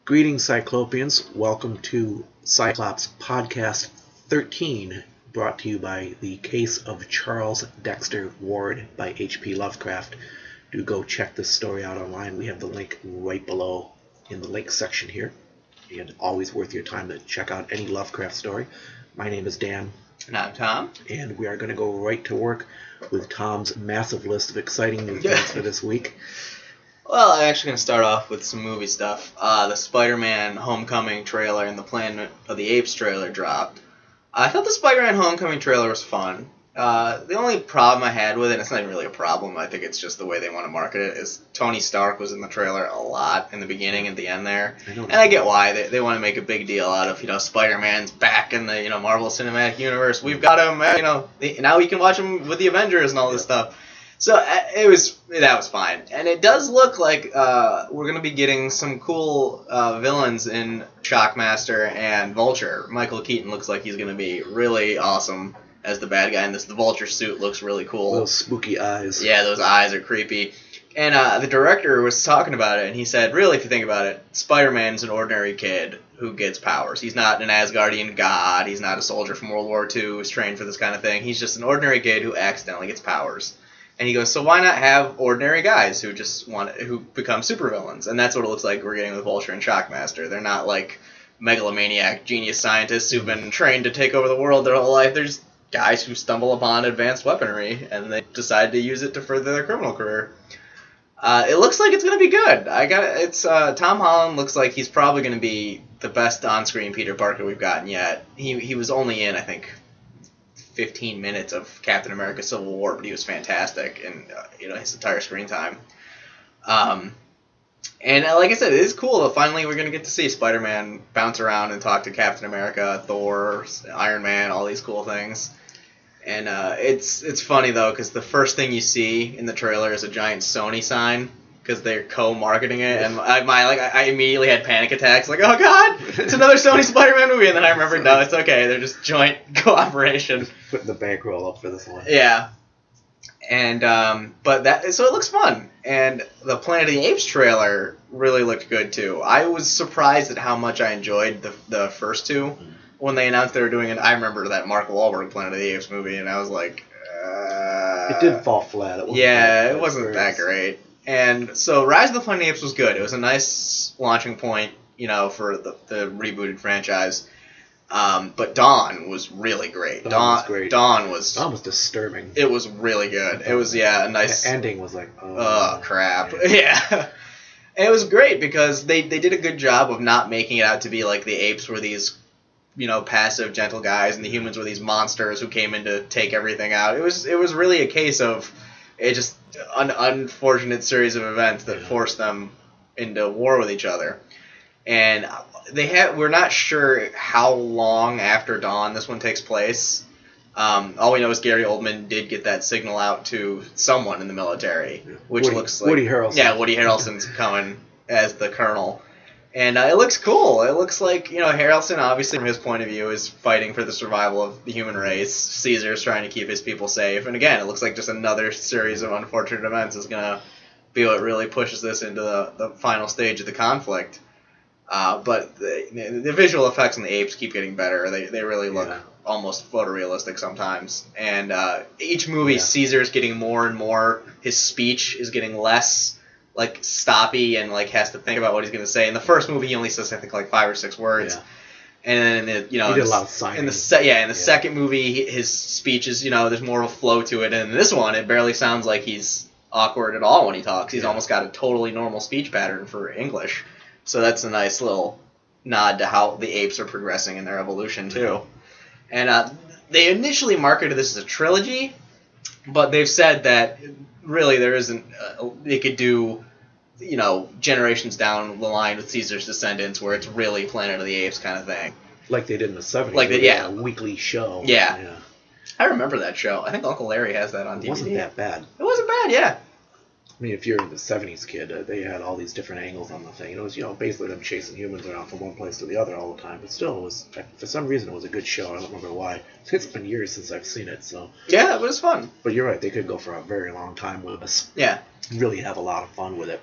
Greetings, Cyclopeans. Welcome to Sci Clops Podcast 13, brought to you by The Case of Charles Dexter Ward by H.P. Lovecraft. Do go check this story out online. We have the link right below in the link section here. And always worth your time to check out any Lovecraft story. My name is Dan. And I'm Tom. And we are going to go right to work with Tom's massive list of exciting new things for this week. Well, I'm actually going to start off with some movie stuff. The Spider-Man Homecoming trailer and the Planet of the Apes trailer dropped. I thought the Spider-Man Homecoming trailer was fun. The only problem I had with it, and it's not even really a problem, I think it's just the way they want to market it, is Tony Stark was in the trailer a lot in the beginning and the end there. And I get why. They want to make a big deal out of, Spider-Man's back in the, Marvel Cinematic Universe. We've got him, now we can watch him with the Avengers and all this stuff. So that was fine. And it does look like we're going to be getting some cool villains in Shockmaster and Vulture. Michael Keaton looks like he's going to be really awesome as the bad guy in this. The Vulture suit looks really cool. Those spooky eyes. Yeah, those eyes are creepy. And the director was talking about it, and he said, really, if you think about it, Spider-Man's an ordinary kid who gets powers. He's not an Asgardian god. He's not a soldier from World War II who's trained for this kind of thing. He's just an ordinary kid who accidentally gets powers. And he goes, so why not have ordinary guys who become supervillains? And that's what it looks like we're getting with Vulture and Shockmaster. They're not like megalomaniac genius scientists who've been trained to take over the world their whole life. They're just guys who stumble upon advanced weaponry and they decide to use it to further their criminal career. It looks like it's going to be good. Tom Holland looks like he's probably going to be the best on-screen Peter Parker we've gotten yet. He was only in, I think, 15 minutes of Captain America Civil War, but he was fantastic in his entire screen time. And like I said, it is cool that finally we're going to get to see Spider-Man bounce around and talk to Captain America, Thor, Iron Man, all these cool things. And it's funny though, because the first thing you see in the trailer is a giant Sony sign, because they're co-marketing it, and I immediately had panic attacks, like, oh god, it's another Sony Spider-Man movie, and then I remembered, no, it's okay, they're just joint cooperation. Putting the bankroll up for this one. Yeah. And, so it looks fun, and the Planet of the Apes trailer really looked good, too. I was surprised at how much I enjoyed the first two. When they announced they were doing it, I remember that Mark Wahlberg Planet of the Apes movie, and I was like, It did fall flat. It wasn't that great. And so Rise of the Planet of the Apes was good. It was a nice launching point, for the rebooted franchise. But Dawn was really great. Dawn was great. Dawn was disturbing. It was really good. It was, a nice... The ending was like, oh crap. Yeah. And it was great because they did a good job of not making it out to be like the apes were these, passive, gentle guys, and the humans were these monsters who came in to take everything out. It was really a case of just an unfortunate series of events that forced them into war with each other. And we're not sure how long after Dawn this one takes place. All we know is Gary Oldman did get that signal out to someone in the military, which looks like Woody Harrelson. Yeah, Woody Harrelson's coming as the colonel. And it looks cool. It looks like, Harrelson, obviously, from his point of view, is fighting for the survival of the human race. Caesar's trying to keep his people safe. And again, it looks like just another series of unfortunate events is going to be what really pushes this into the final stage of the conflict. But the visual effects on the apes keep getting better. They really look almost photorealistic sometimes. And each movie, Caesar's getting more and more. His speech is getting less stoppy and has to think about what he's going to say. In the first movie, he only says I think 5 or 6 words. Yeah. And then he did a lot of signing. In the second movie, his speech is there's more of a flow to it. And in this one, it barely sounds like he's awkward at all when he talks. He's almost got a totally normal speech pattern for English. So that's a nice little nod to how the apes are progressing in their evolution too. And they initially marketed this as a trilogy, but they've said that really there isn't. They could do, generations down the line with Caesar's descendants, where it's really Planet of the Apes kind of thing. Like they did in the 70s. A weekly show. Yeah. I remember that show. I think Uncle Larry has that on DVD. It wasn't that bad. It wasn't bad, yeah. I mean, if you're the 70s kid, they had all these different angles on the thing. It was, basically them chasing humans around from one place to the other all the time. But still, it was, for some reason, it was a good show. I don't remember why. It's been years since I've seen it, so. Yeah, it was fun. But you're right, they could go for a very long time with us. Yeah. Really have a lot of fun with it.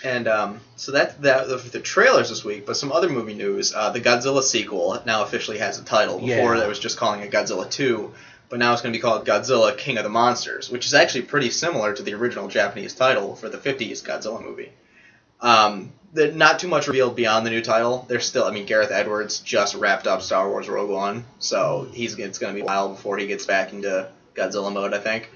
And so that's the trailers this week. But some other movie news: the Godzilla sequel now officially has a title. Before that was just calling it Godzilla 2, but now it's going to be called Godzilla King of the Monsters, which is actually pretty similar to the original Japanese title for the 50s Godzilla movie. Not too much revealed beyond the new title. There's still, Gareth Edwards just wrapped up Star Wars Rogue One, so it's going to be a while before he gets back into Godzilla mode, I think.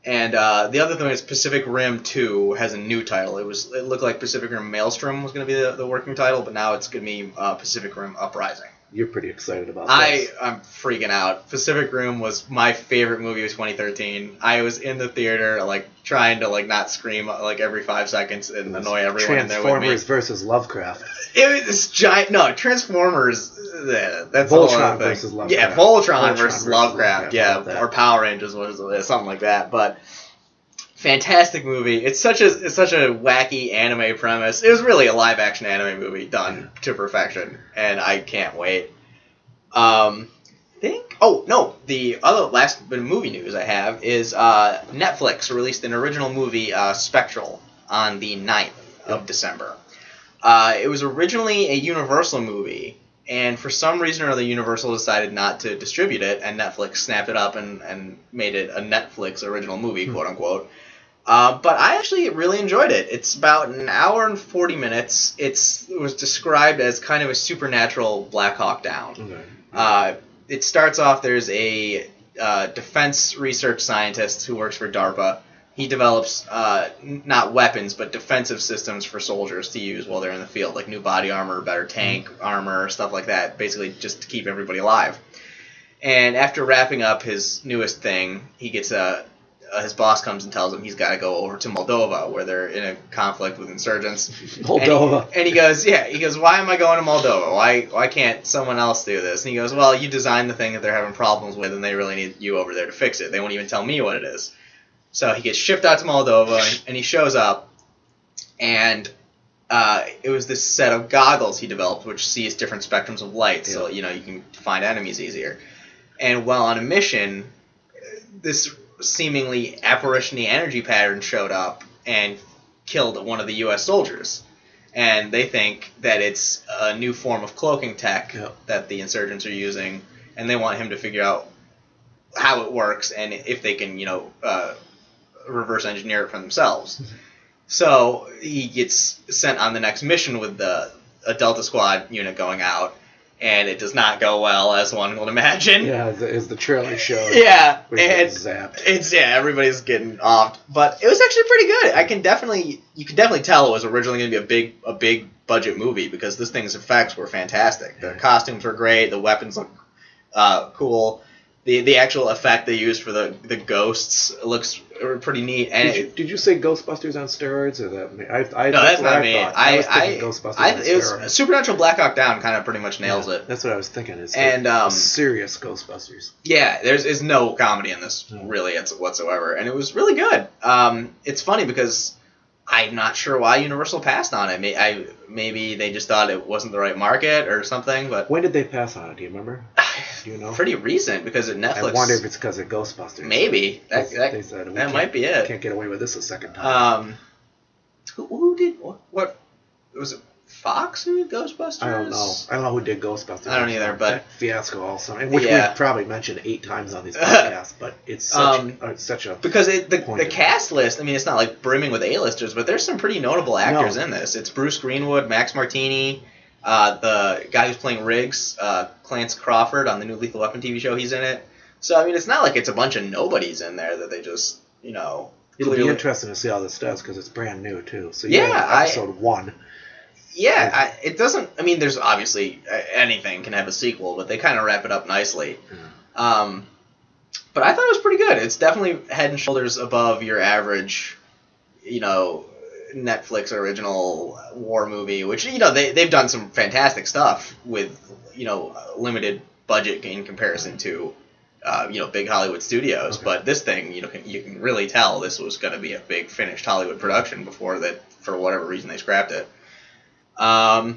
And the other thing is Pacific Rim 2 has a new title. It looked like Pacific Rim Maelstrom was going to be the working title, but now it's going to be Pacific Rim Uprising. You're pretty excited about this. I'm freaking out. Pacific Rim was my favorite movie of 2013. I was in the theater, trying to, not scream, every 5 seconds and annoy everyone in there with me. Transformers versus Lovecraft. It was this giant... No, Transformers... that's Voltron versus Lovecraft. Yeah, Voltron versus Lovecraft. Yeah, or Power Rangers was something like that. But... fantastic movie. It's such a wacky anime premise. It was really a live action anime movie done to perfection, and I can't wait. The other last bit of movie news I have is Netflix released an original movie, Spectral, on the 9th of December. It was originally a Universal movie, and for some reason or other, Universal decided not to distribute it, and Netflix snapped it up and made it a Netflix original movie, quote unquote. But I actually really enjoyed it. It's about an hour and 40 minutes. It was described as kind of a supernatural Black Hawk Down. Okay. It starts off, there's a defense research scientist who works for DARPA. He develops not weapons, but defensive systems for soldiers to use while they're in the field, like new body armor, better tank armor, stuff like that, basically just to keep everybody alive. And after wrapping up his newest thing, he gets his boss comes and tells him he's got to go over to Moldova, where they're in a conflict with insurgents. Moldova. And he goes, why am I going to Moldova? Why can't someone else do this? And he goes, well, you designed the thing that they're having problems with, and they really need you over there to fix it. They won't even tell me what it is. So he gets shipped out to Moldova, and he shows up, and it was this set of goggles he developed, which sees different spectrums of light, so you can find enemies easier. And while on a mission, this seemingly apparition-y energy pattern showed up and killed one of the U.S. soldiers. And they think that it's a new form of cloaking tech that the insurgents are using, and they want him to figure out how it works and if they can, reverse engineer it for themselves. So he gets sent on the next mission with a Delta Squad unit going out, and it does not go well, as one would imagine. Yeah, as the trailer showed. Yeah, and zapped. Everybody's getting offed, but it was actually pretty good. You could definitely tell it was originally going to be a big budget movie, because this thing's effects were fantastic. The costumes were great. The weapons look cool. The actual effect they used for the ghosts looks pretty neat. And did you say Ghostbusters on steroids, or that? No, that's not me. I was thinking Ghostbusters on steroids. It was Supernatural Black Hawk Down kind of pretty much nails it. That's what I was thinking. It's serious Ghostbusters. Yeah, there's no comedy in this really whatsoever, and it was really good. It's funny because I'm not sure why Universal passed on it. Maybe they just thought it wasn't the right market or something. But when did they pass on it? Do you remember? Do you know? Pretty recent, because at Netflix. I wonder if it's because of Ghostbusters. Maybe they said that might be it. Can't get away with this a second time. Who did what? Was it Fox who did Ghostbusters? I don't know who did Ghostbusters. I don't either, but fiasco also, which we've probably mentioned 8 times on these podcasts. But it's such a because the cast list. I mean, it's not like brimming with A-listers, but there's some pretty notable actors in this. It's Bruce Greenwood, Max Martini, the guy who's playing Riggs, Clance Crawford on the new Lethal Weapon TV show. He's in it. So I mean, it's not like it's a bunch of nobodies in there that they just It'll be interesting to see how this does, because it's brand new too. So episode 1. Yeah, it doesn't. I mean, there's obviously anything can have a sequel, but they kind of wrap it up nicely. Yeah. But I thought it was pretty good. It's definitely head and shoulders above your average, Netflix original war movie, which they've done some fantastic stuff with limited budget in comparison to big Hollywood studios. Okay. But this thing, you can really tell this was going to be a big finished Hollywood production before that, for whatever reason, they scrapped it. But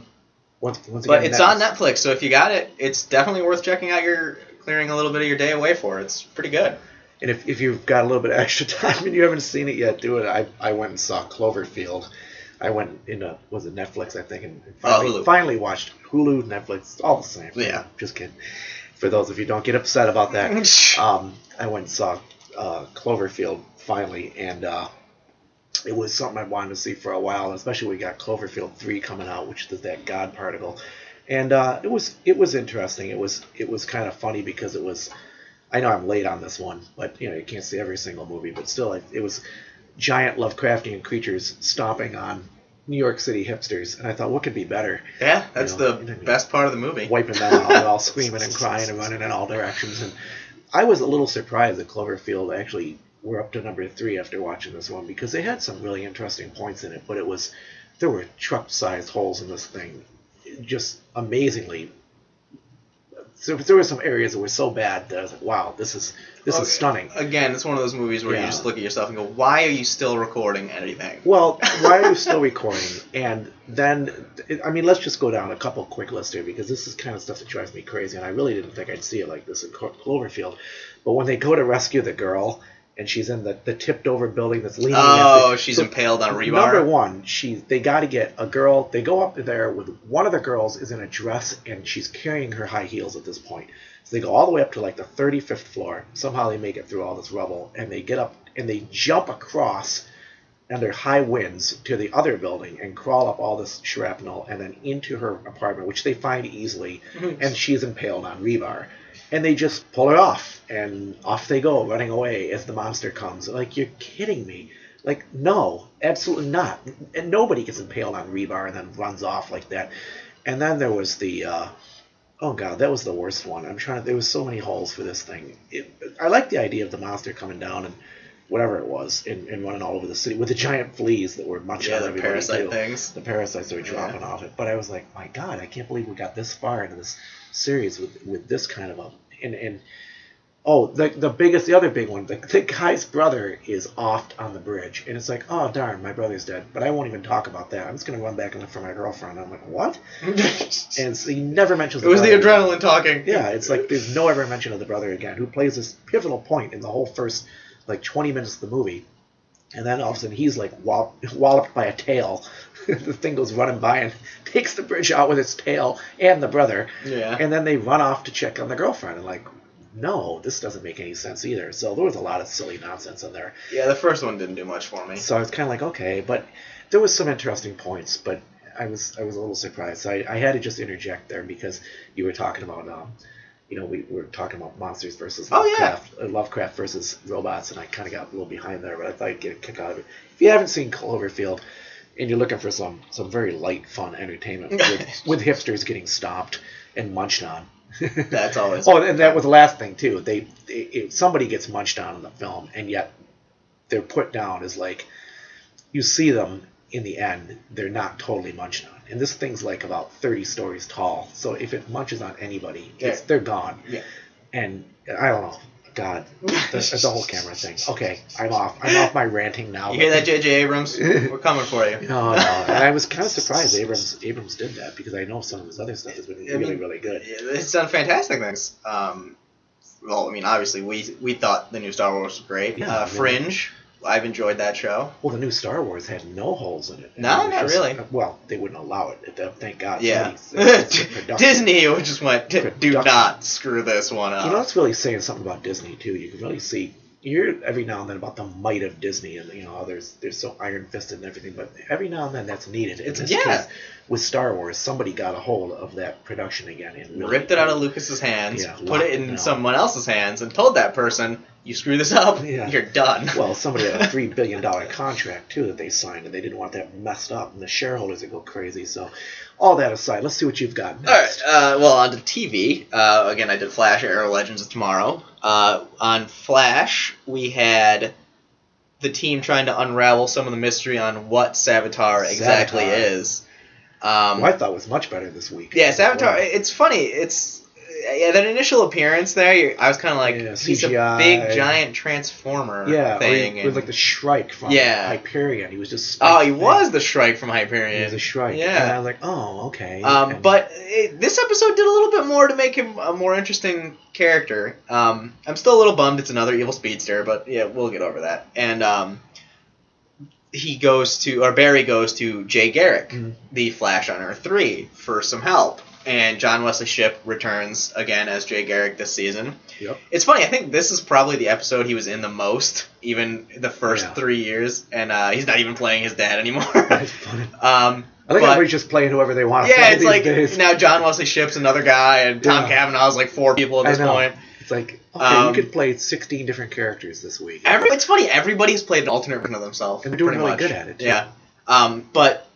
it's on Netflix, so if you got it, it's definitely worth checking out. Clearing a little bit of your day away for it. It's pretty good. And if you've got a little bit of extra time and you haven't seen it yet, do it. I went and saw Cloverfield. I went into, was it Netflix, I think, and Hulu. finally watched Hulu, Netflix, all the same. Yeah. Just kidding. For those of you who don't get upset about that, I went and saw Cloverfield finally, and it was something I wanted to see for a while, especially we got Cloverfield 3 coming out, which is that God particle. And it was interesting. It was kind of funny because it was, I know I'm late on this one, but you can't see every single movie, but still it was giant Lovecraftian creatures stomping on New York City hipsters, and I thought, what could be better? Yeah, that's the best part of the movie. Wiping them out, and all screaming and crying and running in all directions. And I was a little surprised that Cloverfield actually were up to number 3 after watching this one, because they had some really interesting points in it, but there were truck-sized holes in this thing, just amazingly. So there were some areas that were so bad that I was like, wow, this is stunning. Again, it's one of those movies where you just look at yourself and go, why are you still recording anything? Well, why are you still recording? And then, let's just go down a couple quick lists here, because this is kind of stuff that drives me crazy, and I really didn't think I'd see it like this in Cloverfield. But when they go to rescue the girl, and she's in the tipped-over building that's leaning against it. She's impaled on rebar. Number one, they got to get a girl. They go up there with one of the girls is in a dress, and she's carrying her high heels at this point. So they go all the way up to like the 35th floor. Somehow they make it through all this rubble, and they get up and they jump across under high winds to the other building and crawl up all this shrapnel and then into her apartment, which they find easily, and she's impaled on rebar. And they just pull her off, and off they go, running away as the monster comes. Like, you're kidding me. Like, no, absolutely not. And nobody gets impaled on rebar and then runs off like that. And then there was the, oh god, that was the worst one. There was so many holes for this thing. I like the idea of the monster coming down and whatever it was, and running all over the city with the giant fleas that were munching on everybody. The parasite things. The parasites that were dropping off it. But I was like, my god, I can't believe we got this far into this series with this kind of a... And the other big one, the guy's brother is offed on the bridge, and it's like, oh darn, my brother's dead, but I won't even talk about that. I'm just gonna run back and look for my girlfriend. I'm like, what? And so he never mentions. It was the adrenaline talking. Yeah, it's like there's no ever mention of the brother again, who plays this pivotal point in the whole first 20 minutes of the movie, and then all of a sudden he's like walloped by a tail. The thing goes running by and takes the bridge out with its tail and the brother. Yeah. And then they run off to check on the girlfriend. And like, no, this doesn't make any sense either. So there was a lot of silly nonsense in there. Yeah, the first one didn't do much for me. So I was kind of like, okay. But there was some interesting points. But I was a little surprised. So I had to just interject there because you were talking about... we were talking about monsters versus Lovecraft versus robots, and I kind of got a little behind there, but I thought I'd get a kick out of it. If you haven't seen Cloverfield, and you're looking for some very light, fun entertainment with hipsters getting stomped and munched on. That's always... and that was the last thing, too. Somebody gets munched on in the film, and yet they're put down as like, you see them in the end, they're not totally munched on. And this thing's like about 30 stories tall, so if it munches on anybody, they're gone. Yeah. And I don't know. God, the whole camera thing. Okay, I'm off my ranting now. You hear that, J.J. Abrams? We're coming for you. No. And I was kind of surprised Abrams did that, because I know some of his other stuff has been really good. It's done fantastic things. Obviously, we thought the new Star Wars was great. Yeah, Fringe, I've enjoyed that show. Well, the new Star Wars had no holes in it. No, not really. Well, they wouldn't allow it. Thank God. Yeah. Disney just went, do not screw this one up. That's really saying something about Disney, too. You can really see, you hear every now and then about the might of Disney and, how they're so iron-fisted and everything, but every now and then that's needed. In this case, with Star Wars, somebody got a hold of that production again and really ripped it out of Lucas's hands, put it in someone else's hands, and told that person, you screw this up, you're done. Well, somebody had a $3 billion contract, too, that they signed, and they didn't want that messed up, and the shareholders would go crazy. So, all that aside, let's see what you've got next. All right, on to TV. Again, I did Flash, Arrow, Legends of Tomorrow. On Flash, we had the team trying to unravel some of the mystery on what Savitar exactly is. I thought it was much better this week. Yeah, Savitar, it's funny. That initial appearance there, I was kind of like, he's a big, giant transformer thing. With like the Shrike from Hyperion. He was just... he was the Shrike from Hyperion. He was a Shrike. Yeah. And I was like, oh, okay. But this episode did a little bit more to make him a more interesting character. I'm still a little bummed it's another evil speedster, but yeah, we'll get over that. And Barry goes to Jay Garrick, the Flash on Earth 3, for some help. And John Wesley Shipp returns again as Jay Garrick this season. Yep. It's funny, I think this is probably the episode he was in the most, even the first 3 years, and he's not even playing his dad anymore. That's funny. I think everybody's just playing whoever they want to play it's like days. Now John Wesley Shipp's another guy, and Tom Cavanaugh's like 4 people at this point. It's like, okay, you could play 16 different characters this week. It's funny, everybody's played an alternate version of themselves. And they're doing really good at it, too. Yeah.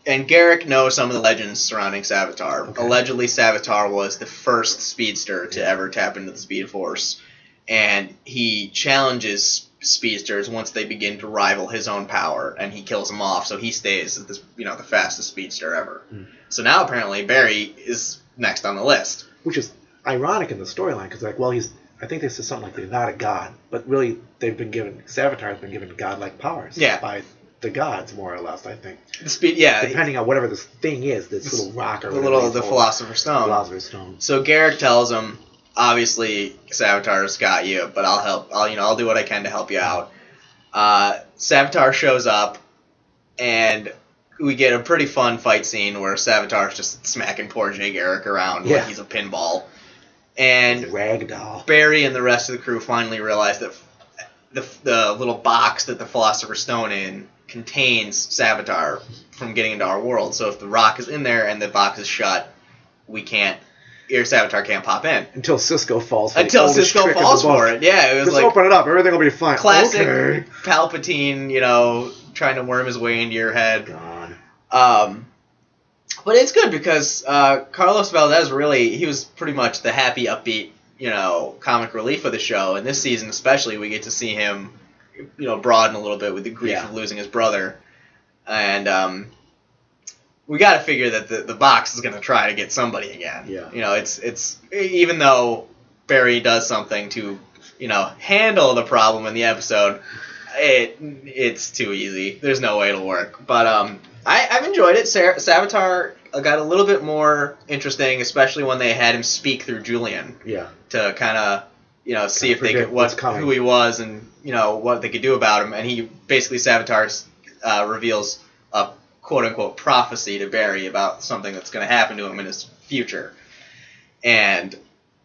And Garrick knows some of the legends surrounding Savitar. Okay. Allegedly, Savitar was the first speedster to ever tap into the Speed Force. And he challenges speedsters once they begin to rival his own power, and he kills them off, so he stays as the fastest speedster ever. So now apparently Barry is next on the list. Which is ironic in the storyline, because I think this is something like they're not a god, but really Savitar's been given godlike powers by the gods, more or less, I think. The speed, depending on whatever this thing is, this little rock or the Philosopher's Stone. Philosopher's Stone. So Garrick tells him, obviously Savitar's got you, but I'll help. I'll do what I can to help you out. Savitar shows up, and we get a pretty fun fight scene where Savitar's just smacking poor Jay Garrick around like he's a pinball. And ragdoll. Barry and the rest of the crew finally realize that the little box that the Philosopher's Stone in contains Savitar from getting into our world. So if the rock is in there and the box is shut, Savitar can't pop in. Until Cisco falls for it. Yeah, it was just open it up, everything will be fine. Classic Palpatine, trying to worm his way into your head. God. But it's good because Carlos Valdez he was pretty much the happy, upbeat, comic relief of the show. And this season especially, we get to see him, broaden a little bit with the grief of losing his brother. And we got to figure that the box is going to try to get somebody again. Yeah. It's even though Barry does something to, handle the problem in the episode, it's too easy. There's no way it'll work. But I've enjoyed it. Savitar got a little bit more interesting, especially when they had him speak through Julian. Yeah. To kind of, see if they could who he was and what they could do about him. And he basically Savitar reveals a quote unquote prophecy to Barry about something that's going to happen to him in his future. And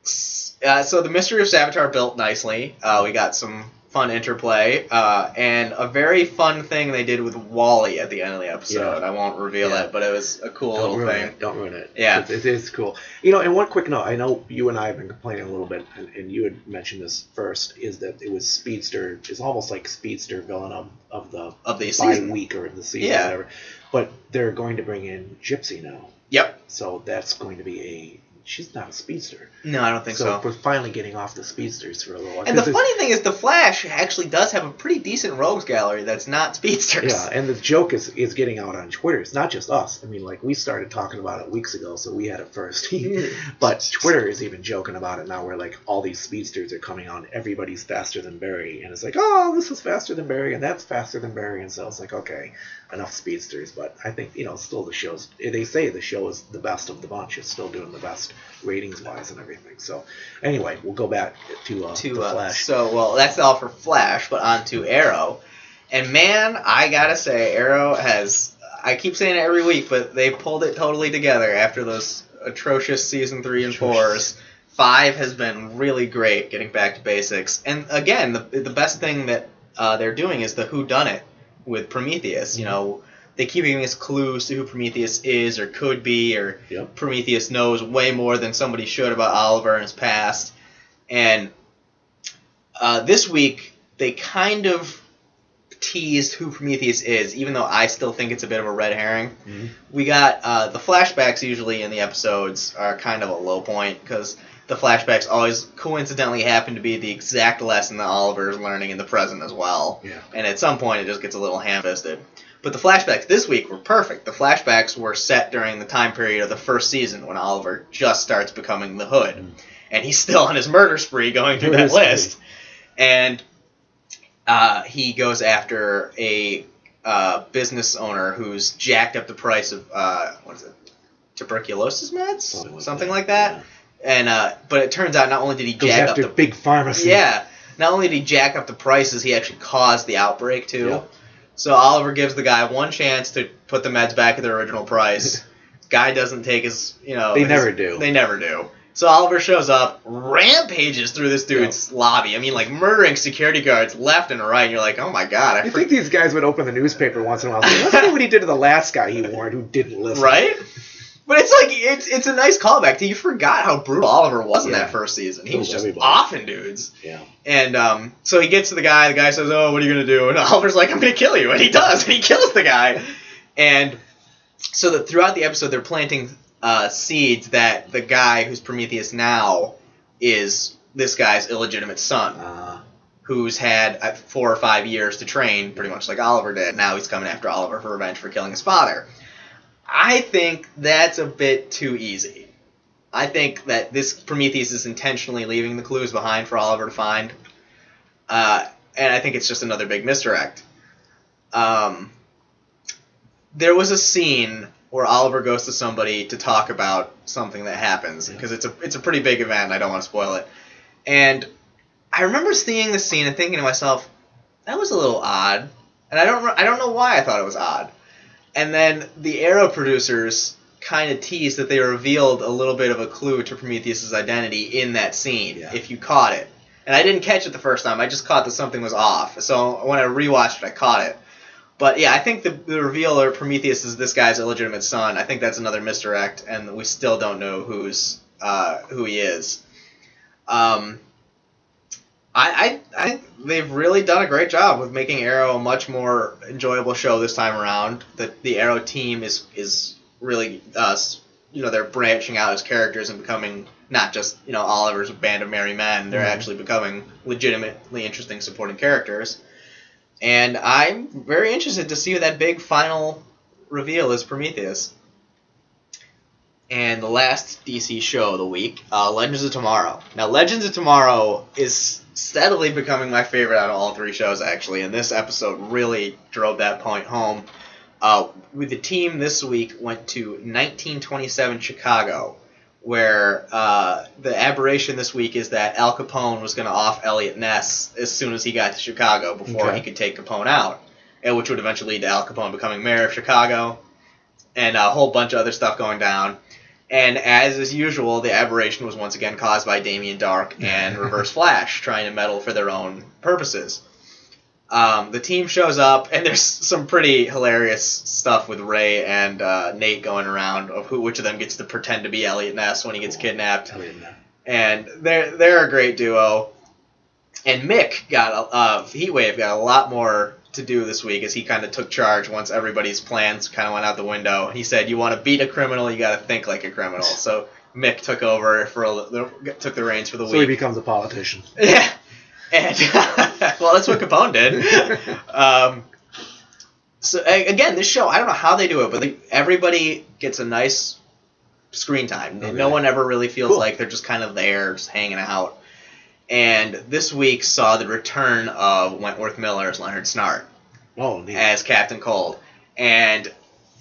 so the mystery of Savitar built nicely. We got some fun interplay, and a very fun thing they did with Wally at the end of the episode. I won't reveal it, but it was a cool little thing. Don't ruin it. Yeah. It is cool. And one quick note, I know you and I have been complaining a little bit, and you had mentioned this first, is that it was Speedster, it's almost like Speedster villain of the bye-week or the season or whatever. But they're going to bring in Gypsy now. Yep. So that's going to be she's not a speedster. No, I don't think so. So we're finally getting off the speedsters for a little while. And the funny thing is, the Flash actually does have a pretty decent rogues gallery that's not speedsters. Yeah, and the joke is getting out on Twitter. It's not just us. I mean, we started talking about it weeks ago, so we had it first. But Twitter is even joking about it now, where all these speedsters are coming on. Everybody's faster than Barry, and it's like, oh, this is faster than Barry, and that's faster than Barry, and so it's like, okay, enough speedsters. But I think still the show's. They say the show is the best of the bunch. It's still doing the best ratings-wise and everything. So anyway, we'll go back to Flash. So that's all for Flash, but on to Arrow. And man, I gotta say, Arrow has, I keep saying it every week, but they pulled it totally together after those atrocious season 3 and 4s. 5 has been really great, getting back to basics. And again, the best thing that they're doing is the whodunit with Prometheus. Mm-hmm. They keep giving us clues to who Prometheus is or could be, or Prometheus knows way more than somebody should about Oliver and his past. And this week, they kind of teased who Prometheus is, even though I still think it's a bit of a red herring. Mm-hmm. We got the flashbacks usually in the episodes are kind of a low point, because the flashbacks always coincidentally happen to be the exact lesson that Oliver is learning in the present as well. Yeah. And at some point, it just gets a little ham-fisted. But the flashbacks this week were perfect. The flashbacks were set during the time period of the first season when Oliver just starts becoming the Hood. Mm. And he's still on his murder spree going through that list. And he goes after a business owner who's jacked up the price of, tuberculosis meds? Something like that. Yeah. And but it turns out not only did he jack up the big pharmacy. Yeah. Not only did he jack up the prices, he actually caused the outbreak too. Yep. So Oliver gives the guy one chance to put the meds back at their original price. Guy doesn't take his, They never do. They never do. So Oliver shows up, rampages through this dude's lobby. I mean, like, murdering security guards left and right. And you're like, oh my god. You think these guys would open the newspaper once in a while? Say, let's see what he did to the last guy he warned who didn't listen. Right? But it's like, it's a nice callback to you forgot how brutal Oliver was in that first season. He was just offing dudes. Yeah. And so he gets to the guy says, oh, what are you going to do? And Oliver's like, I'm going to kill you. And he does. And he kills the guy. And so that throughout the episode, they're planting seeds that the guy who's Prometheus now is this guy's illegitimate son, who's had 4 or 5 years to train, pretty much like Oliver did. Now he's coming after Oliver for revenge for killing his father. I think that's a bit too easy. I think that this Prometheus is intentionally leaving the clues behind for Oliver to find. And I think it's just another big misdirect. There was a scene where Oliver goes to somebody to talk about something that happens, because it's a pretty big event. I don't want to spoil it. And I remember seeing the scene and thinking to myself, that was a little odd. And I don't know why I thought it was odd. And then the Arrow producers kind of teased that they revealed a little bit of a clue to Prometheus' identity in that scene, if you caught it. And I didn't catch it the first time. I just caught that something was off. So when I rewatched it, I caught it. But yeah, I think the reveal of Prometheus is this guy's illegitimate son. I think that's another misdirect, and we still don't know who he is. I think they've really done a great job with making Arrow a much more enjoyable show this time around. The Arrow team is really, they're branching out as characters and becoming not just, Oliver's band of merry men. They're actually becoming legitimately interesting supporting characters. And I'm very interested to see that big final reveal is Prometheus. And the last DC show of the week, Legends of Tomorrow. Now, Legends of Tomorrow is steadily becoming my favorite out of all 3 shows, actually, and this episode really drove that point home. With the team this week went to 1927 Chicago, where the aberration this week is that Al Capone was going to off Elliot Ness as soon as he got to Chicago before he could take Capone out, and which would eventually lead to Al Capone becoming mayor of Chicago, and a whole bunch of other stuff going down. And as is usual, the aberration was once again caused by Damien Darhk and Reverse Flash trying to meddle for their own purposes. The team shows up, and there's some pretty hilarious stuff with Ray and Nate going around of which of them gets to pretend to be Elliot Ness when he gets kidnapped. And they're a great duo. And Mick Heatwave got a lot more to do this week as he kind of took charge once everybody's plans kind of went out the window. He said, you want to beat a criminal, you got to think like a criminal. So Mick took over took the reins for the week. So he becomes a politician. Yeah. And well, that's what Capone did. So again, this show, I don't know how they do it, but everybody gets a nice screen time. Okay. No one ever really feels like they're just kind of there, just hanging out. And this week saw the return of Wentworth Miller as Leonard Snart. Oh, neat. As Captain Cold. And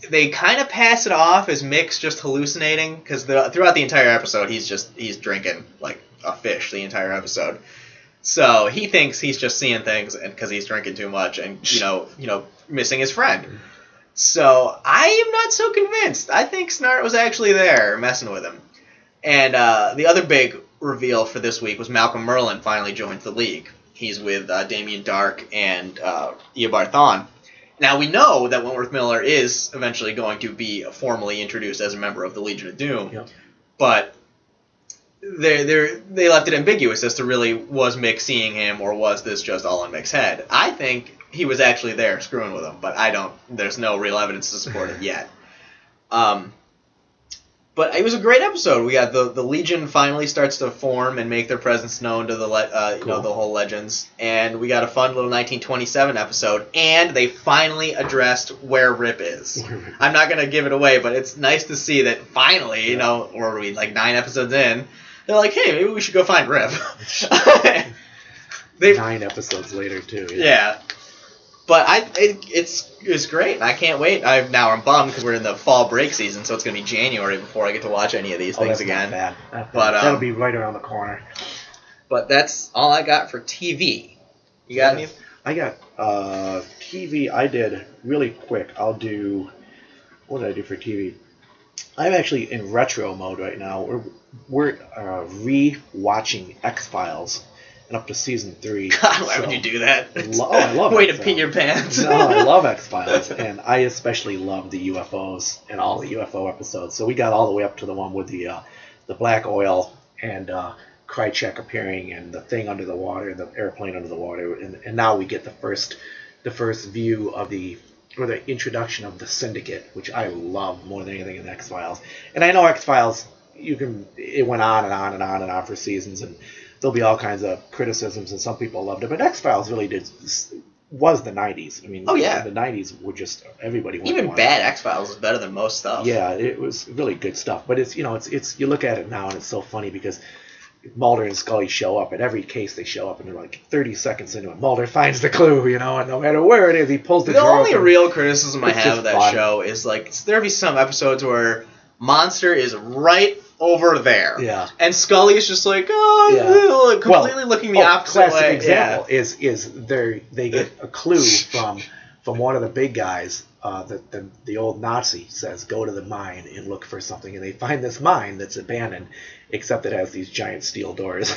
they kind of pass it off as Mick's just hallucinating, because throughout the entire episode, he's drinking like a fish the entire episode. So he thinks he's just seeing things because he's drinking too much and, missing his friend. So I am not so convinced. I think Snart was actually there messing with him. And the other big reveal for this week was Malcolm Merlyn finally joined the League. He's with Damien Darhk and Eobard Thawne. Now we know that Wentworth Miller is eventually going to be formally introduced as a member of the Legion of Doom, but they left it ambiguous as to really was Mick seeing him or was this just all in Mick's head. I think he was actually there screwing with him, but there's no real evidence to support it yet. But it was a great episode. We got the Legion finally starts to form and make their presence known to the whole Legends, and we got a fun little 1927 episode. And they finally addressed where Rip is. I'm not gonna give it away, but it's nice to see that finally, or are we like 9 episodes in? They're like, hey, maybe we should go find Rip. 9 episodes later too. Yeah. But it's great. I can't wait. I'm bummed because we're in the fall break season, so it's going to be January before I get to watch any of these things again. Not bad. But that'll be right around the corner. But that's all I got for TV. You got any? I got TV, I did really quick. What did I do for TV? I'm actually in retro mode right now. We're re-watching X-Files and up to season 3. God, why would you do that? I love Way it. to pee your pants. No, I love X-Files, and I especially love the UFOs and all the UFO episodes. So we got all the way up to the one with the black oil and Krychek appearing and the thing under the water, the airplane under the water, and now we get the first view of the introduction of the Syndicate, which I love more than anything in X-Files. And I know X-Files, it went on and on and on and on for seasons, and there'll be all kinds of criticisms, and some people loved it, but X-Files really was the 90s. I mean, oh, yeah. The 90s were just, everybody went Even bad X-Files is better than most stuff. Yeah, it was really good stuff, but it's you look at it now, and it's so funny because Mulder and Scully show up. At every case, they show up, and they're like 30 seconds into it. Mulder finds the clue, and no matter where it is, he pulls the drawer only open. real criticism I have of that fun. show is, like, there'll be some episodes where Monster is right over there. Yeah. And Scully is just like, completely looking the opposite classic way. example is they get a clue from one of the big guys. The old Nazi says, go to the mine and look for something, and they find this mine that's abandoned, except it has these giant steel doors.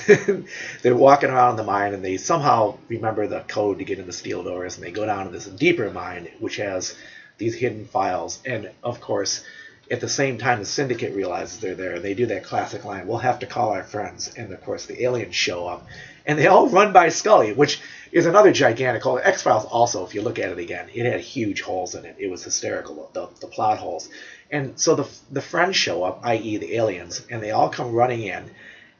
They're walking around the mine, and they somehow remember the code to get in the steel doors, and they go down to this deeper mine, which has these hidden files. And, of course, at the same time the Syndicate realizes they're there, they do that classic line, we'll have to call our friends. And, of course, the aliens show up, and they all run by Scully, which is another gigantic hole. X-Files also, if you look at it again, it had huge holes in it. It was hysterical, the plot holes. And so the friends show up, i.e. the aliens, and they all come running in,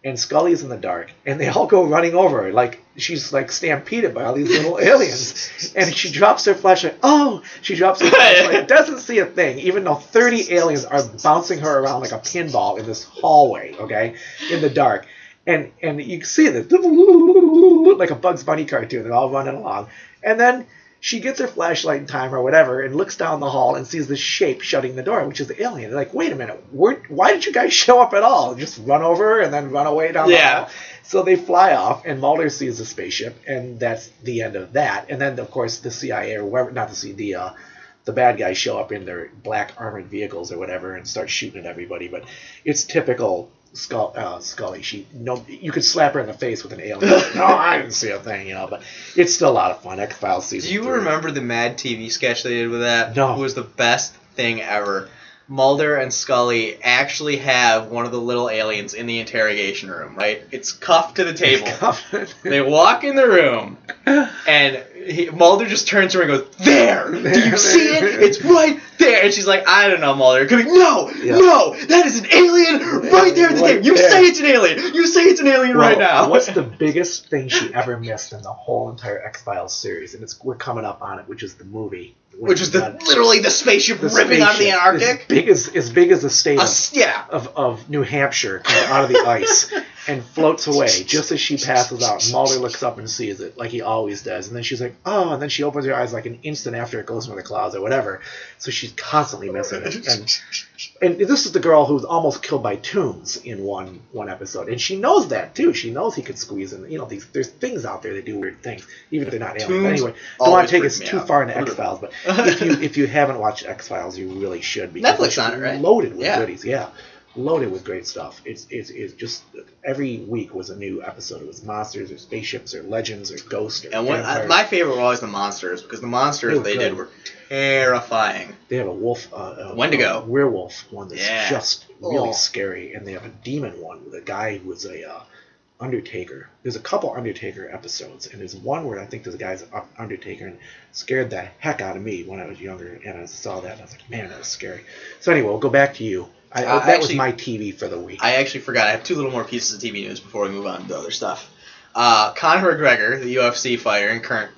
and Scully's in the dark, and they all go running over her, like she's like stampeded by all these little aliens. And she drops her flashlight. She drops her flashlight. Doesn't see a thing, even though 30 aliens are bouncing her around like a pinball in this hallway, okay, in the dark. And you can see that like a Bugs Bunny cartoon. They're all running along. And then she gets her flashlight in time or whatever and looks down the hall and sees this shape shutting the door, which is the alien. They're like, wait a minute, why did you guys show up at all? Just run over her and then run away down the hall. So they fly off, and Mulder sees the spaceship, and that's the end of that. And then, of course, the CIA or whoever, not the bad guys show up in their black armored vehicles or whatever and start shooting at everybody. But it's typical Scully. You could slap her in the face with an alien. No, I didn't see a thing, but it's still a lot of fun. X-Files season 3. Do you remember the Mad TV sketch they did with that? No. It was the best thing ever. Mulder and Scully actually have one of the little aliens in the interrogation room, right? It's cuffed to the table. They walk in the room, and Mulder just turns to her and goes, there! Do you see it? It's right there! And she's like, I don't know, Mulder. No, that is an alien right there at the table. You say it's an alien. You say it's an alien right now. What's the biggest thing she ever missed in the whole entire X-Files series? And we're coming up on it, which is the movie. Which was literally the spaceship ripping out of the Antarctic? As big as the state of New Hampshire comes out of the ice and floats away just as she passes out. And Mulder looks up and sees it, like he always does. And then she's like, and then she opens her eyes like an instant after it goes into the clouds or whatever. So she's constantly missing it. And this is the girl who's almost killed by Toons in one episode. And she knows that, too. She knows he could squeeze in. There's things out there that do weird things, even if they're not aliens. But anyway, don't want to take us too far into X-Files, but if you haven't watched X-Files, you really should. Netflix on it, right? Loaded with goodies, loaded with great stuff. It's just every week was a new episode. It was monsters or spaceships or legends or ghosts. Or my favorite were always the monsters, because the monsters they did were terrifying. They have a wolf, Wendigo, werewolf one that's just really scary, and they have a demon one with a guy who was a Undertaker. There's a couple Undertaker episodes, and there's one where I think there's a guy's Undertaker, and scared the heck out of me when I was younger, and I saw that, and I was like, man, that was scary. So anyway, we'll go back to you. That was my TV for the week. I actually forgot. I have two little more pieces of TV news before we move on to other stuff. Conor McGregor, the UFC fighter and current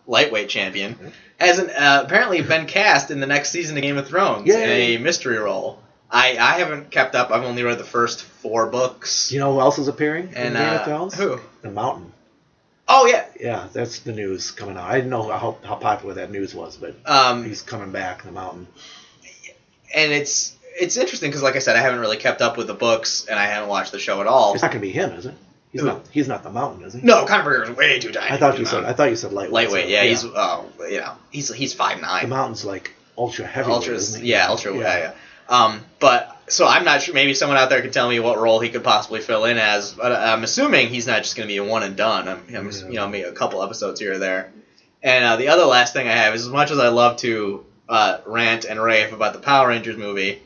lightweight champion, has apparently been cast in the next season of Game of Thrones in a mystery role. I haven't kept up. I've only read the first 4 books. You know who else is appearing in Game of Thrones? Who? The Mountain. Oh, yeah. Yeah, that's the news coming out. I didn't know how popular that news was, but he's coming back, The Mountain. And it's interesting because, like I said, I haven't really kept up with the books, and I haven't watched the show at all. It's not going to be him, is it? He's not the Mountain, is he? No, Conor McGregor is way too tiny. I thought you said lightweight. Lightweight, so, yeah. He's 5'9". The Mountain's like ultra heavyweight, isn't he? Yeah, ultra. Yeah. But so I'm not sure. Maybe someone out there could tell me what role he could possibly fill in as. But I'm assuming he's not just going to be a one and done. Maybe a couple episodes here or there. And the other last thing I have is, as much as I love to rant and rave about the Power Rangers movie,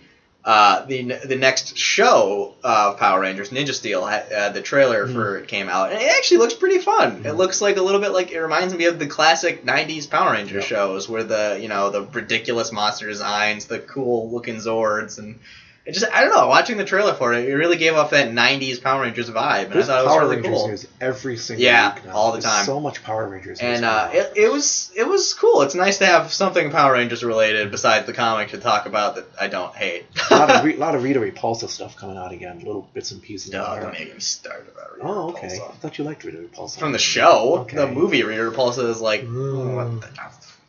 the next show of Power Rangers, Ninja Steel, the trailer for it came out, and it actually looks pretty fun. It looks like a little bit like, it reminds me of the classic '90s Power Rangers shows, where the ridiculous monster designs, the cool looking Zords, and it just, I don't know, watching the trailer for it, it really gave off that '90s Power Rangers vibe, and I thought it was Power really Rangers cool. News every single week now. All the time. There's so much Power Rangers news. And it was cool. It's nice to have something Power Rangers related besides the comic to talk about that I don't hate. a lot of Rita Repulsa stuff coming out again, little bits and pieces. No, don't make me start about Rita Repulsa. Oh, okay. I thought you liked Rita Repulsa. From the show, okay. The movie Rita Repulsa is like. What the,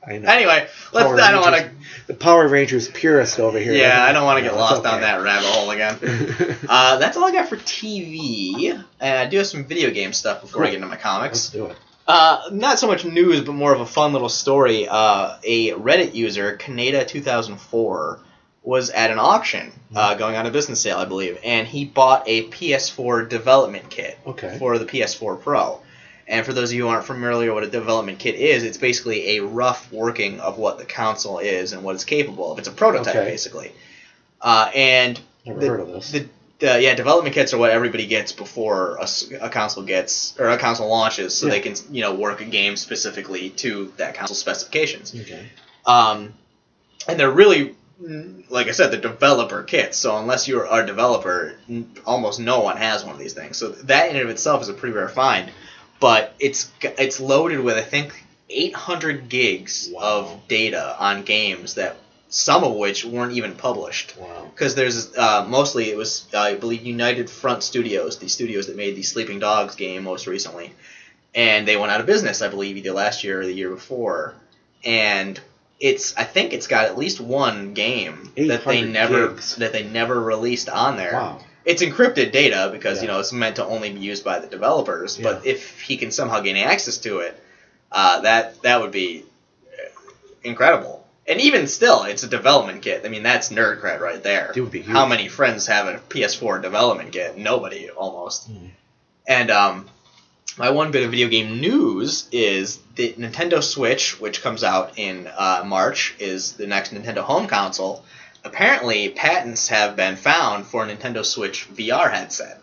I know. Anyway, I don't want to. The Power Rangers purist over here. Yeah, I don't want to get lost down that rabbit hole again. That's all I got for TV. And I do have some video game stuff before I get into my comics. Let's do it. Not so much news, but more of a fun little story. A Reddit user, Kaneda2004, was at an auction going on a business sale, I believe, and he bought a PS4 development kit for the PS4 Pro. And for those of you who aren't familiar with what a development kit is, it's basically a rough working of what the console is and what it's capable of. It's a prototype, basically. And never heard of this. Development kits are what everybody gets before a console launches, so they can work a game specifically to that console specifications. Okay. And they're really, like I said, the developer kits. So unless you're a developer, almost no one has one of these things. So that in and of itself is a pretty rare find. But it's loaded with, I think, 800 gigs of data on games, that some of which weren't even published. Wow. Because there's mostly, it was, I believe, United Front Studios, the studios that made the Sleeping Dogs game most recently. And they went out of business, I believe, either last year or the year before. And I think it's got at least one game that they never released on there. Wow. It's encrypted data because it's meant to only be used by the developers. But if he can somehow gain access to it, that would be incredible. And even still, it's a development kit. I mean, that's nerd cred right there. It would be huge. How many friends have a PS4 development kit? Nobody, almost. And my one bit of video game news is the Nintendo Switch, which comes out in March, is the next Nintendo home console. Apparently, patents have been found for a Nintendo Switch VR headset.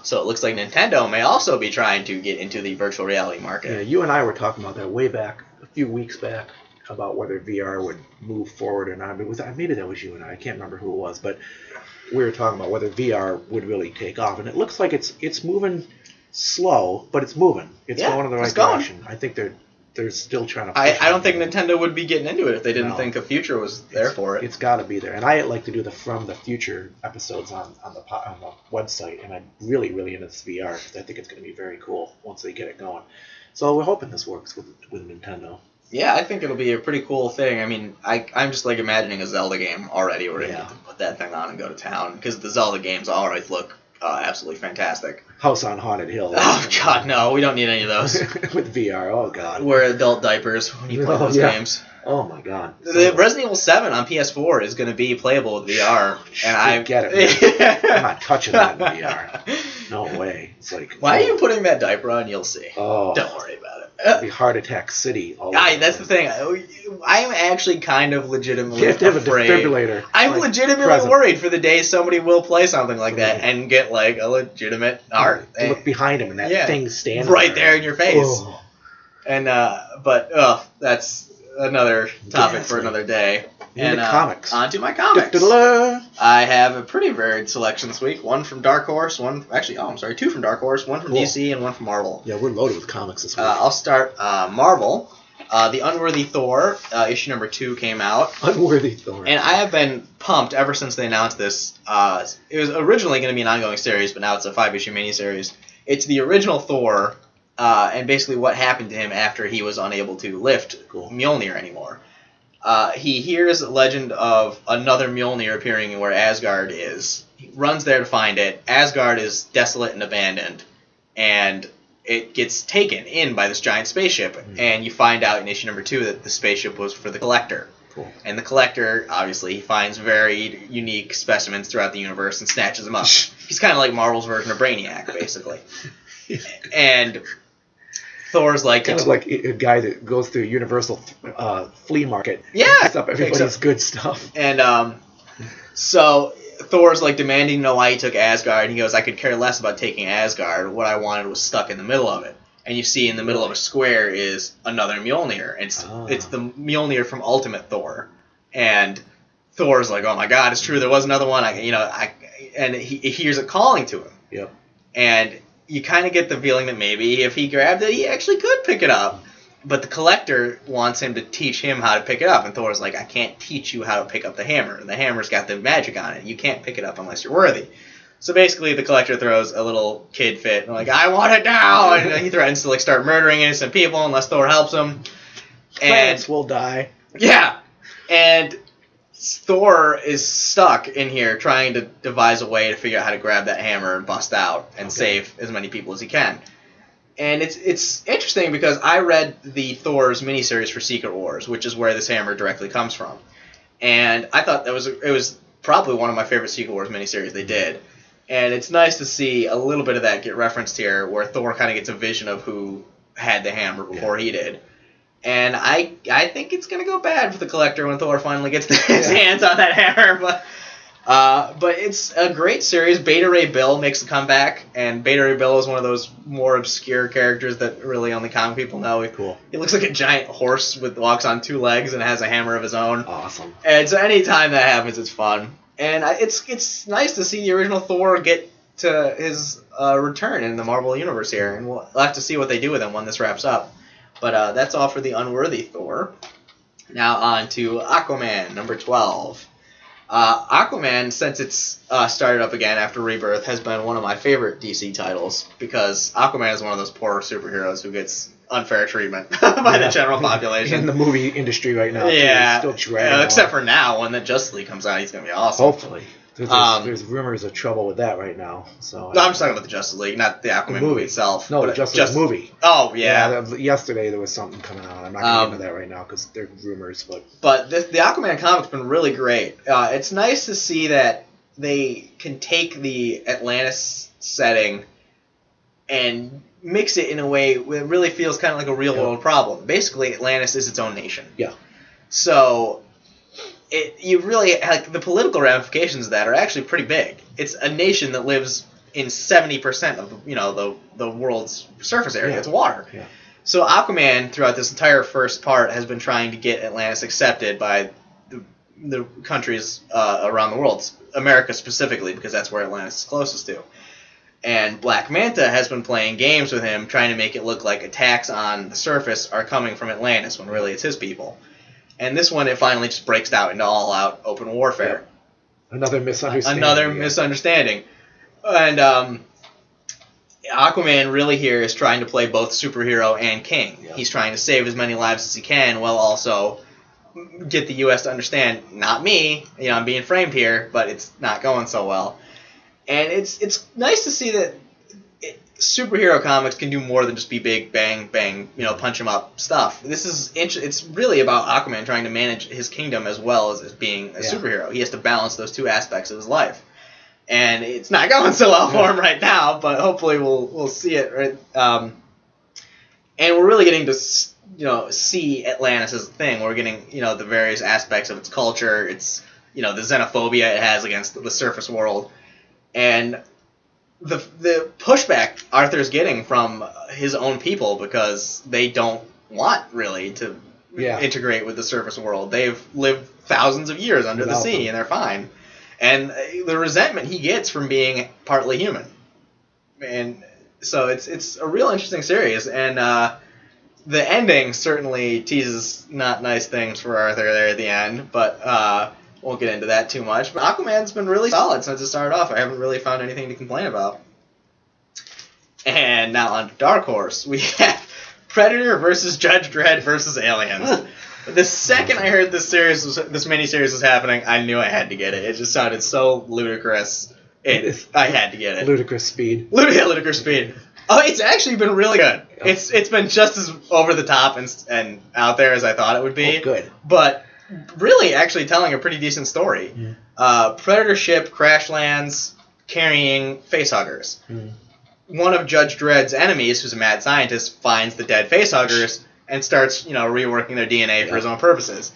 So it looks like Nintendo may also be trying to get into the virtual reality market. Yeah, you and I were talking about that way back, a few weeks back, about whether VR would move forward or not. Maybe that was you and I can't remember who it was, but we were talking about whether VR would really take off. And it looks like it's moving slow, but it's moving. It's going in the right direction. I think they're still trying to push I don't think Nintendo would be getting into it if they didn't think a future was there for it. It's got to be there. And I like to do the From the Future episodes on the website, and I'm really, really into this VR because I think it's going to be very cool once they get it going. So we're hoping this works with Nintendo. Yeah, I think it'll be a pretty cool thing. I mean, I'm just like imagining a Zelda game already where you get to put that thing on and go to town, because the Zelda games always look absolutely fantastic. House on Haunted Hill. Oh, God, no. We don't need any of those. With VR, oh, God. Wear adult diapers when you play those games. Oh, my God. The Resident Evil 7 on PS4 is going to be playable with VR. And I get it. I'm not touching that in VR. No way. It's like... Why are you putting that diaper on? You'll see. Oh. Don't worry about it. It'll be Heart Attack City. That's the thing. I am actually kind of legitimately you have to have afraid. A defibrillator. I'm legitimately worried for the day somebody will play something like that and get like a legitimate heart. You look behind him and that thing's standing right there in your face. Oh. And that's another topic for another day. And comics. On to my comics. I have a pretty varied selection this week. One from Dark Horse, two from Dark Horse, one from DC, and one from Marvel. Yeah, we're loaded with comics this week. I'll start Marvel. The Unworthy Thor, issue number 2 came out. Unworthy Thor. And I have been pumped ever since they announced this. It was originally going to be an ongoing series, but now it's a 5-issue miniseries. It's the original Thor, and basically what happened to him after he was unable to lift Mjolnir anymore. He hears a legend of another Mjolnir appearing where Asgard is. He runs there to find it. Asgard is desolate and abandoned. and it gets taken in by this giant spaceship, and you find out in issue number 2 that the spaceship was for the Collector. Cool. And the Collector, obviously, he finds very unique specimens throughout the universe and snatches them up. He's kind of like Marvel's version of Brainiac, basically. And Thor's like... Kind of like a guy that goes through a Universal flea market. Yeah! Picks up everybody's good stuff. And so Thor's like demanding to know why he took Asgard, and he goes, I could care less about taking Asgard. What I wanted was stuck in the middle of it. And you see in the middle of a square is another Mjolnir. It's the Mjolnir from Ultimate Thor. And Thor's like, oh my god, it's true, there was another one. And he hears it calling to him. Yep. And you kind of get the feeling that maybe if he grabbed it, he actually could pick it up. But the Collector wants him to teach him how to pick it up. And Thor's like, I can't teach you how to pick up the hammer. The hammer's got the magic on it. You can't pick it up unless you're worthy. So basically, the Collector throws a little kid fit, and like, I want it now! And he threatens to like start murdering innocent people unless Thor helps him. Plants will die. Yeah! And Thor is stuck in here trying to devise a way to figure out how to grab that hammer and bust out and save as many people as he can. And it's interesting because I read the Thor's miniseries for Secret Wars, which is where this hammer directly comes from. And I thought it was probably one of my favorite Secret Wars miniseries they did. And it's nice to see a little bit of that get referenced here, where Thor kind of gets a vision of who had the hammer before he did. And I think it's going to go bad for the Collector when Thor finally gets his hands on that hammer. But it's a great series. Beta Ray Bill makes a comeback, and Beta Ray Bill is one of those more obscure characters that really only comic people know. Cool. He looks like a giant horse walks on 2 legs and has a hammer of his own. Awesome. And so anytime that happens, it's fun. And it's nice to see the original Thor get to his return in the Marvel Universe here, and we'll have to see what they do with him when this wraps up. But that's all for the Unworthy Thor. Now on to Aquaman, number 12. Aquaman, since it's started up again after Rebirth, has been one of my favorite DC titles, because Aquaman is one of those poor superheroes who gets unfair treatment by the general population. In the movie industry right now. Yeah. Still dragging except for now, when the Justice League comes out, he's going to be awesome. Hopefully. There's rumors of trouble with that right now. So no, I'm just talking about the Justice League, not the Aquaman movie itself. No, the Justice League movie. Oh, yeah. Yesterday there was something coming out. I'm not going to get into that right now because they're rumors. But the Aquaman comic's been really great. It's nice to see that they can take the Atlantis setting and mix it in a way where it really feels kind of like a real-world problem. Basically, Atlantis is its own nation. Yeah. So you really, like, the political ramifications of that are actually pretty big. It's a nation that lives in 70% of the world's surface area. It's water. Yeah. So Aquaman, throughout this entire first part, has been trying to get Atlantis accepted by the countries around the world, America specifically, because that's where Atlantis is closest to. And Black Manta has been playing games with him, trying to make it look like attacks on the surface are coming from Atlantis, when really it's his people. And this one, it finally just breaks out into all-out open warfare. Yep. Another misunderstanding. And Aquaman really here is trying to play both superhero and king. Yep. He's trying to save as many lives as he can, while also get the U.S. to understand, not me, I'm being framed here, but it's not going so well. And it's nice to see that superhero comics can do more than just be big, bang, bang, punch 'em up stuff. It's really about Aquaman trying to manage his kingdom as well as being a superhero. He has to balance those two aspects of his life. And it's not going so well for him right now, but hopefully we'll see it. Right? And we're really getting to see Atlantis as a thing. We're getting the various aspects of its culture, its the xenophobia it has against the surface world, and the pushback Arthur's getting from his own people, because they don't want really to integrate with the surface world. They've lived thousands of years under the sea, and they're fine. And the resentment he gets from being partly human. And so it's a real interesting series. And the ending certainly teases not nice things for Arthur there at the end, but won't get into that too much. But Aquaman's been really solid since it started off. I haven't really found anything to complain about. And now on Dark Horse, we have Predator versus Judge Dredd versus Aliens. The second I heard this miniseries was happening, I knew I had to get it. It just sounded so ludicrous. I had to get it. Ludicrous speed. Ludicrous speed. Oh, it's actually been really good. It's been just as over the top and out there as I thought it would be. Oh, good. But really, actually telling a pretty decent story. Predator ship crash lands carrying facehuggers. One of Judge Dredd's enemies, who's a mad scientist, finds the dead facehuggers and starts, reworking their DNA for his own purposes.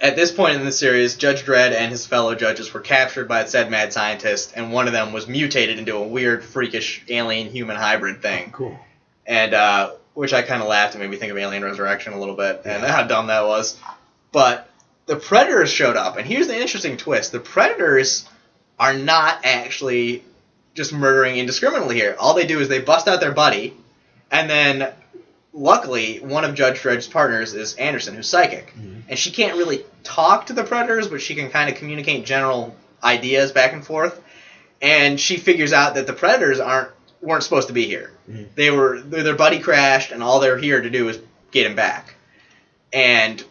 At this point in the series, Judge Dredd and his fellow judges were captured by said mad scientist, and one of them was mutated into a weird, freakish alien-human hybrid thing. Oh, cool. And which I kind of laughed and made me think of Alien Resurrection a little bit, and how dumb that was. But the Predators showed up, and here's the interesting twist. The Predators are not actually just murdering indiscriminately here. All they do is they bust out their buddy, and then luckily, one of Judge Dredd's partners is Anderson, who's psychic. And she can't really talk to the Predators, but she can kind of communicate general ideas back and forth. And she figures out that the Predators weren't supposed to be here. Their buddy crashed, and all they're here to do is get him back. And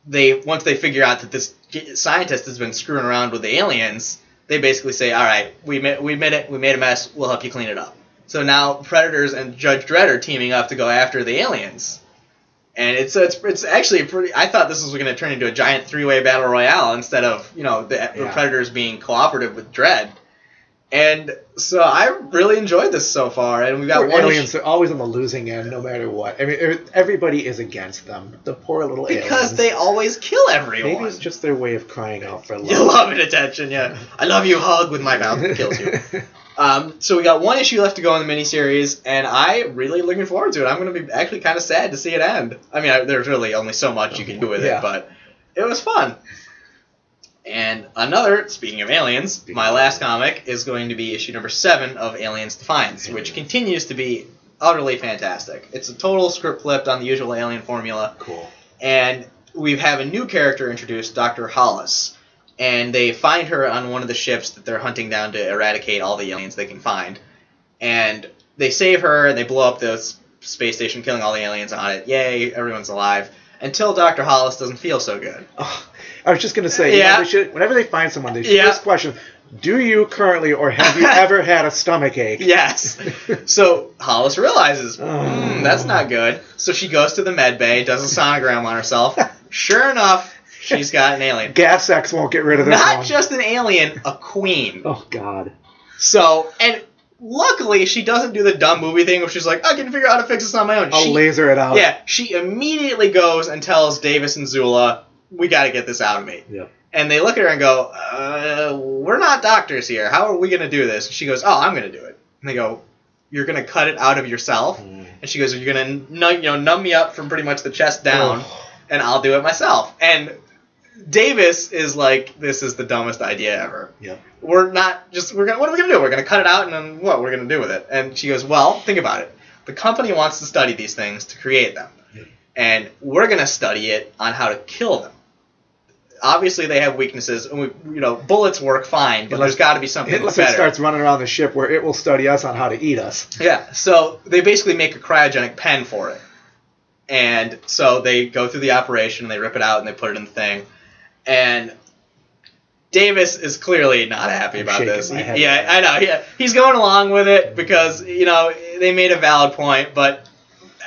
once they figure out that this scientist has been screwing around with the aliens, they basically say, all right, we admit it, we made a mess, we'll help you clean it up. So now Predators and Judge Dredd are teaming up to go after the aliens. And it's actually pretty... I thought this was going to turn into a giant three-way battle royale instead of, the Predators being cooperative with Dredd. And so I really enjoyed this so far. And we've got one... Aliens are always on the losing end no matter what. I mean, everybody is against them. The poor little aliens. Because they always kill everyone. Maybe it's just their way of crying out for love. You love and attention, yeah. I love you, hug with my mouth that kills you. So we got one issue left to go in the miniseries, and I'm really looking forward to it. I'm going to be actually kind of sad to see it end. I mean, there's really only so much you can do with it, but it was fun. And speaking of aliens, my last comic is going to be issue number 7 of Aliens Defiance, which continues to be utterly fantastic. It's a total script flipped on the usual Alien formula. Cool. And we have a new character introduced, Dr. Hollis. And they find her on one of the ships that they're hunting down to eradicate all the aliens they can find. And they save her, and they blow up the space station, killing all the aliens on it. Yay, everyone's alive. Until Dr. Hollis doesn't feel so good. Oh, I was just going to say, whenever they find someone, they should first question, do you currently or have you ever had a stomach ache? Yes. So Hollis realizes, that's not good. So she goes to the med bay, does a sonogram on herself. Sure enough, she's got an alien. Gas X won't get rid of this one. Not just an alien, a queen. Oh, God. So, and luckily, she doesn't do the dumb movie thing where she's like, I can figure out how to fix this on my own. I'll laser it out. Yeah, she immediately goes and tells Davis and Zula, we got to get this out of me. Yep. And they look at her and go, we're not doctors here. How are we going to do this? And she goes, I'm going to do it. And they go, you're going to cut it out of yourself? And she goes, you're going to numb me up from pretty much the chest down, and I'll do it myself. And Davis is like, this is the dumbest idea ever. Yep. What are we going to do? We're going to cut it out, and then what? We're going to do with it? And she goes, well, think about it. The company wants to study these things to create them. Yep. And we're going to study it on how to kill them. Obviously, they have weaknesses, and bullets work fine, but there's got to be something better. Unless it starts running around the ship where it will study us on how to eat us. Yeah, so they basically make a cryogenic pen for it. And so they go through the operation, and they rip it out, and they put it in the thing. And Davis is clearly not happy about this. Yeah, I know. Yeah, he's going along with it because, they made a valid point, but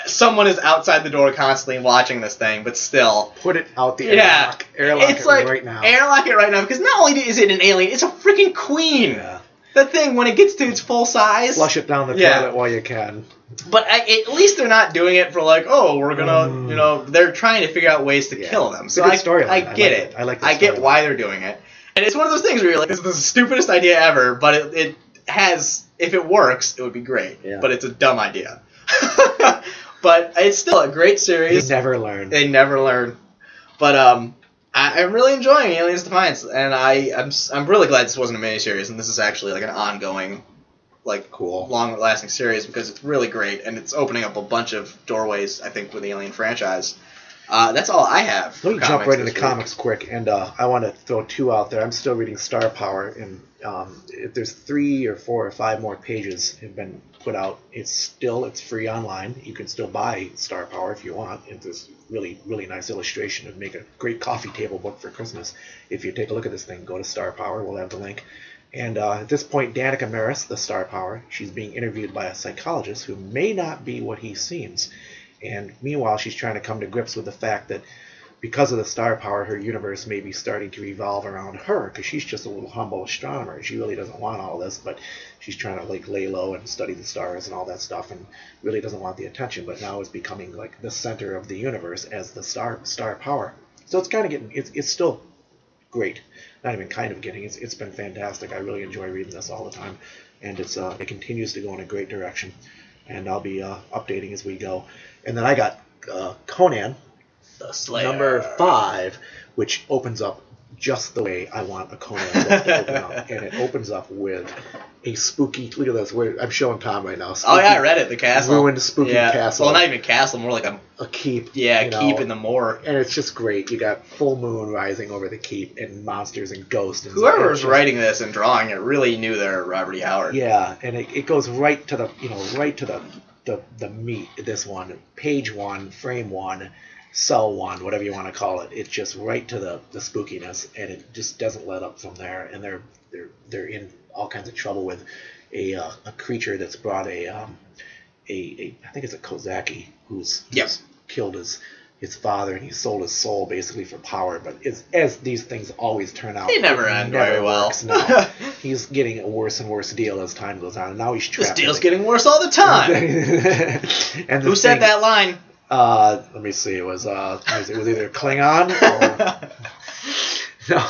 someone is outside the door constantly watching this thing, but still. Put it out the airlock. Airlock it right now. Airlock it right now, because not only is it an alien, it's a freaking queen. Yeah. That thing, when it gets to its full size. Flush it down the toilet while you can. But at least they're not doing it for we're going to, they're trying to figure out ways to kill them. So I get it. I get why they're doing it. And it's one of those things where you're like, this is the stupidest idea ever, but it has, if it works, it would be great. Yeah. But it's a dumb idea. But it's still a great series. They never learn. But I'm really enjoying Aliens Defiance, and I'm really glad this wasn't a miniseries, and this is actually like an ongoing, cool, long-lasting series, because it's really great, and it's opening up a bunch of doorways, I think, with the Alien franchise. That's all I have. Let me jump right into comics quick, and I want to throw 2 out there. I'm still reading Star Power, and if there's 3 or 4 or 5 more pages have been put out. It's free online. You can still buy Star Power if you want. There's really nice illustration. It'd make a great coffee table book for Christmas. If you take a look at this thing, go to Star Power. We'll have the link. And at this point, Danica Maris, the Star Power, she's being interviewed by a psychologist who may not be what he seems. And meanwhile, she's trying to come to grips with the fact that because of the Star Power, her universe may be starting to revolve around her, because she's just a little humble astronomer. She really doesn't want all this, but she's trying to like lay low and study the stars and all that stuff, and really doesn't want the attention, but now is becoming like the center of the universe as the Star Power. So it's kind of getting, it's still great. Not even kind of getting, it's been fantastic. I really enjoy reading this all the time, and it continues to go in a great direction, and I'll be updating as we go. And then I got Conan The Slayer. number 5, which opens up just the way I want a Conan book to open up. And it opens up with a spooky, look at this, I'm showing Tom right now. Oh yeah, I read it, the castle. Ruined spooky castle. Well, not even castle, more like a keep. Yeah, a keep in the moor. And it's just great. You got full moon rising over the keep and monsters and ghosts. And whoever was writing this and drawing it really knew their Robert E. Howard. Yeah, and it goes right to the meat, this one. Page 1, frame 1. Cell 1, whatever you want to call it, it's just right to the spookiness, and it just doesn't let up from there. And they're in all kinds of trouble with a creature that's brought I think it's a Kozaki who's killed his father, and he sold his soul basically for power. But as these things always turn out, they never end very well. No. He's getting a worse and worse deal as time goes on, and now he's trapped. This deal's getting worse all the time. And who said that line? Let me see. It was either Klingon or no.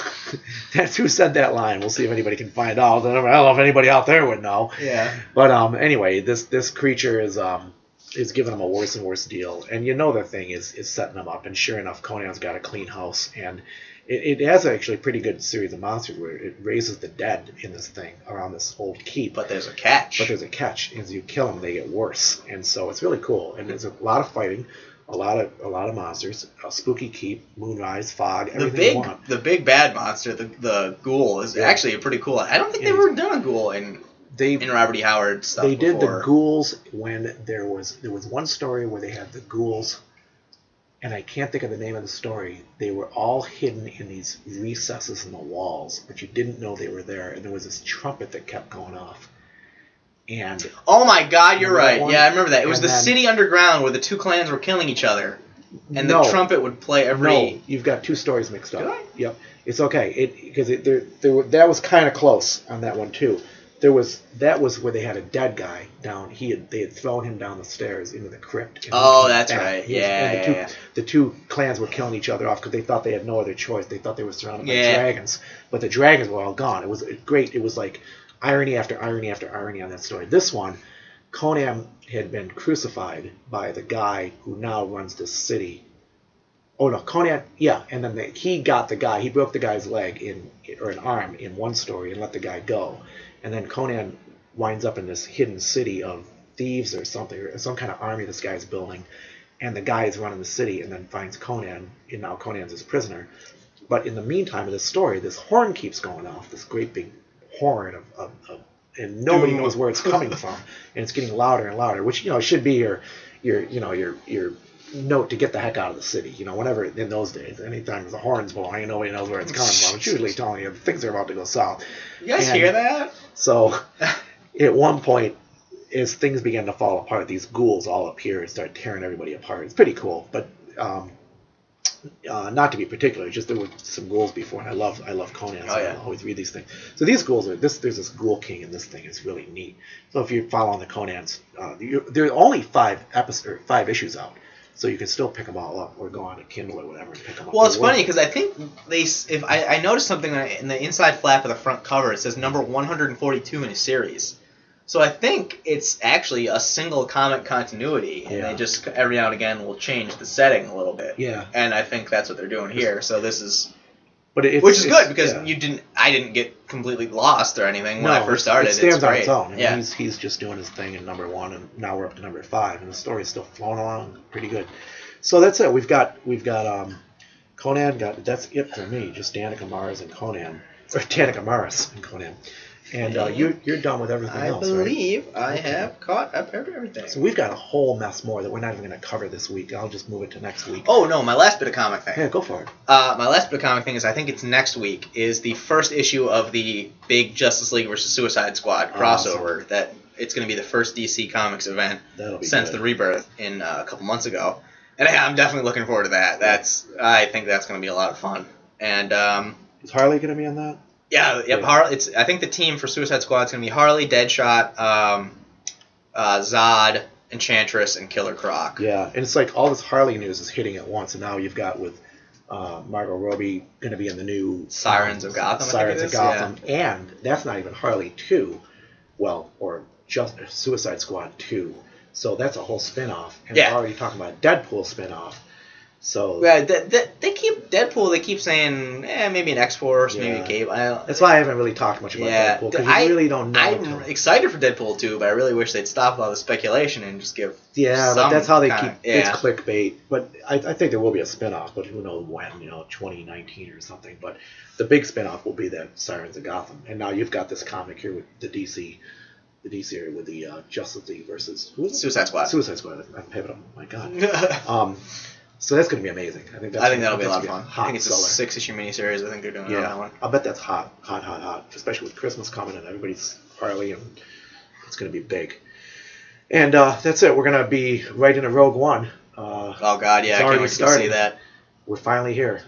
That's who said that line. We'll see if anybody can find out. I don't know if anybody out there would know. Yeah. But anyway, this creature is giving him a worse and worse deal, and the thing is setting him up. And sure enough, Conan's got a clean house, and it has actually a pretty good series of monsters where it raises the dead in this thing around this old keep. But there's a catch. As you kill them, they get worse, and so it's really cool. And there's a lot of fighting, a lot of monsters, a spooky keep, moonrise, fog, everything you want. The big bad monster, the ghoul, is actually a pretty cool. I don't think they've ever done a ghoul in Robert E. Howard stuff. They did before. the ghouls when there was one story where they had the ghouls. And I can't think of the name of the story. They were all hidden in these recesses in the walls, but you didn't know they were there. And there was this trumpet that kept going off. And oh my God, you're right. Yeah, I remember that. It was the city underground where the two clans were killing each other, and the trumpet would play every. No, you've got two stories mixed up. Did I? Yep, it's okay. Because that was kind of close on that one too. That was where they had a dead guy down. They had thrown him down the stairs into the crypt. Oh, that's right. Yeah. The two clans were killing each other off because they thought they had no other choice. They thought they were surrounded by dragons, but the dragons were all gone. It was great. It was like irony after irony after irony on that story. This one, Conan had been crucified by the guy who now runs this city. Oh no, Conan, yeah, and then he got the guy. He broke the guy's leg or an arm in one story and let the guy go. And then Conan winds up in this hidden city of thieves or something, or some kind of army this guy's building. And the guy is running the city and then finds Conan, and now Conan's his prisoner. But in the meantime of this story, this horn keeps going off, this great big horn and nobody knows where it's coming from. And it's getting louder and louder, which, should be your note to get the heck out of the city. Whenever in those days, anytime the horn's blowing, nobody knows where it's coming from. It's usually telling you things are about to go south. You guys hear that? So, at one point, as things began to fall apart, these ghouls all appear and start tearing everybody apart. It's pretty cool, but not to be particular. Just there were some ghouls before, and I love Conan, so I always read these things. So these ghouls there's this ghoul king in this thing. It's really neat. So if you're following the Conans, there are only 5 issues out. So you can still pick them all up, or go on to Kindle or whatever and pick them up. Well, it's funny because I think I noticed something in the inside flap of the front cover. It says number 142 in a series. So I think it's actually a single comic continuity, and they just every now and again will change the setting a little bit. Yeah. And I think that's what they're doing here. So this is. Which is good because I didn't get completely lost or anything when I first started. It stands on its own. I mean, he's just doing his thing in number 1, and now we're up to number 5, and the story's still flowing along pretty good. So that's it. We've got Conan. That's it for me. Just Danica Maris and Conan, or Danica Maris and Conan, And you're done with everything I else, believe right? I have caught up everything. So we've got a whole mess more that we're not even going to cover this week. I'll just move it to next week. Oh, no, my last bit of comic thing. Yeah, go for it. My last bit of comic thing is I think it's next week, is the first issue of the big Justice League versus Suicide Squad crossover. Awesome. That it's going to be the first DC Comics event since the Rebirth in a couple months ago. And I'm definitely looking forward to that. I think that's going to be a lot of fun. And is Harley going to be on that? Yeah. I think the team for Suicide Squad is going to be Harley, Deadshot, Zod, Enchantress, and Killer Croc. Yeah, and it's like all this Harley news is hitting at once, and now you've got with Margot Robbie going to be in the new Sirens of Gotham. Sirens of Gotham, yeah. And that's not even Harley 2, or just Suicide Squad 2. So that's a whole spin-off, and we're already talking about a Deadpool spin-off. So they keep saying maybe an X-Force, maybe a Cable. That's why I haven't really talked much about Deadpool, because you really don't know. I'm excited for Deadpool 2, but I really wish they'd stop all the speculation and just give. But that's how they keep. It's clickbait. But I think there will be a spin-off, but who knows when? 2019 or something. But the big spin-off will be that Sirens of Gotham, and now you've got this comic here with the DC area with the Justice League versus Suicide Squad. Suicide Squad. I'm pivotal. My God. So that's going to be amazing. I think that'll be a lot of fun. I think it's a 6-issue miniseries. I think they're doing on that one. I'll bet that's hot, especially with Christmas coming and everybody's Harley, and it's going to be big. And that's it. We're going to be right into Rogue One. Oh God, yeah! I can't wait to see that. We're finally here.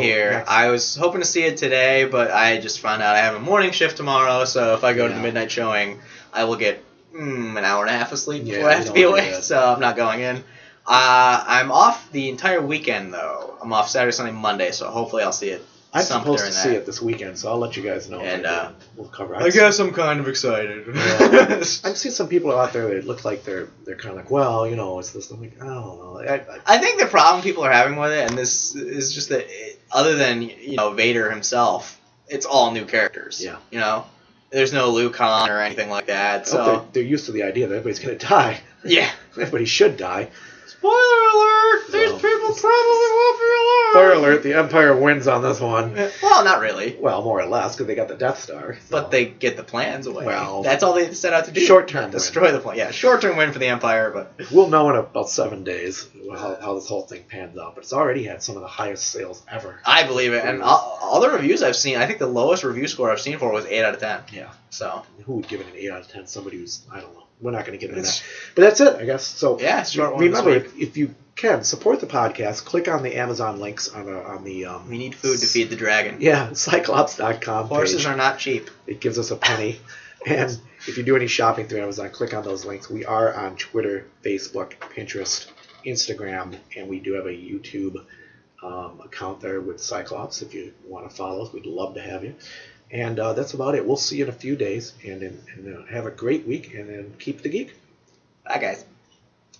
Here. I was hoping to see it today, but I just found out I have a morning shift tomorrow. So if I go to the midnight showing, I will get an hour and a half of sleep before I have to be awake. So I'm not going in. I'm off the entire weekend, though. I'm off Saturday, Sunday, Monday, so hopefully I'll see it. I'm supposed to see it this weekend, so I'll let you guys know. And we'll cover it. I guess I'm kind of excited. Yeah. I've seen some people out there that look like they're kind of like, well, it's this. I'm like, I don't know. I think the problem people are having with it, and this is just that, other than Vader himself, it's all new characters. Yeah. There's no Luke Han or anything like that. So they're used to the idea that everybody's going to die. Yeah. Everybody should die. Spoiler alert! These people probably won't be alive! Spoiler alert, the Empire wins on this one. Well, not really. Well, more or less, because they got the Death Star. So. But they get the plans away. Well, that's all they set out to do. Short-term destroy the plan. Yeah, short-term win for the Empire, but... We'll know in about 7 days how this whole thing pans out, but it's already had some of the highest sales ever. I believe it, and all the reviews I've seen, I think the lowest review score I've seen for it was 8 out of 10. Yeah. So... Who would give it an 8 out of 10? Somebody who's, I don't know. We're not going to get into that. But that's it, I guess. So yeah, short one. Remember, if you can support the podcast, click on the Amazon links on the we need food to feed the dragon. Yeah, Cyclops.com. Horses are not cheap. It gives us a penny. And if you do any shopping through Amazon, click on those links. We are on Twitter, Facebook, Pinterest, Instagram, and we do have a YouTube account there with Cyclops. If you want to follow us, we'd love to have you. And that's about it. We'll see you in a few days, and have a great week, and then keep the geek. Bye, guys.